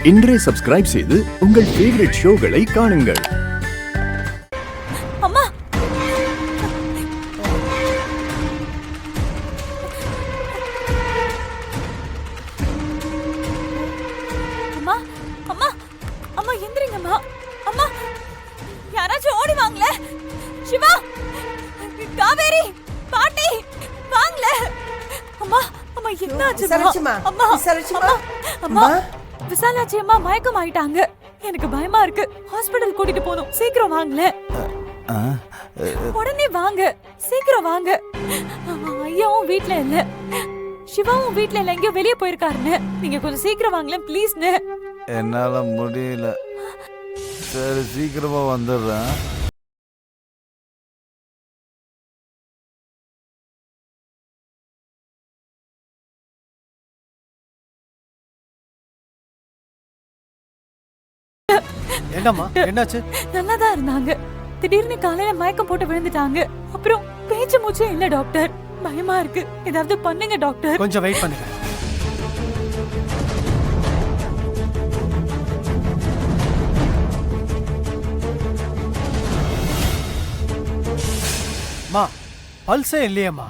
இன்றே சப்ஸ்கிரைப் செய்து உங்கள் ஃபேவரட் ஷோகளை காணுங்கள். அம்மா அம்மா அம்மா அம்மா எந்திரிங்கம்மா. அம்மா யாராச்சும் ஓடி வாங்கல. சிவா, காவேரி, பாட்டி வாங்கல. அம்மா அம்மா என்னாச்சு? அம்மா விசாரிச்சுமா. அம்மா விசாலாச்சி அம்மா மயக்கம் ஆயிட்டாங்க. எனக்கு பயமா இருக்கு. ஹாஸ்பிடல் கூட்டிட்டு போகணும். சீக்கிரம் வாங்கல. உடனே வாங்க, சீக்கிரம் வாங்க. ஐயாவும் வீட்ல இல்ல, சிவாவும் வீட்ல இல்ல, எங்கேயோ வெளியே போயிருக்காருன்னு. நீங்க கொஞ்சம் சீக்கிரம் வாங்கல ப்ளீஸ்னு. என்னால முடியல. சரி சீக்கிரமா வந்துடுறேன். என்னம்மா என்னாச்சு? நல்லாதான் இருந்தாங்க. திடீர்னு காலையில மயக்கம் போட்டு விழுந்துட்டாங்க. அப்புறம் பேச்சு மூச்சே இல்ல டாக்டர். பயமா இருக்கு. ஏதாவது பண்ணுங்க டாக்டர். கொஞ்சம் வெயிட் பண்ணுங்க. மா பல்ஸே இல்லையேம்மா.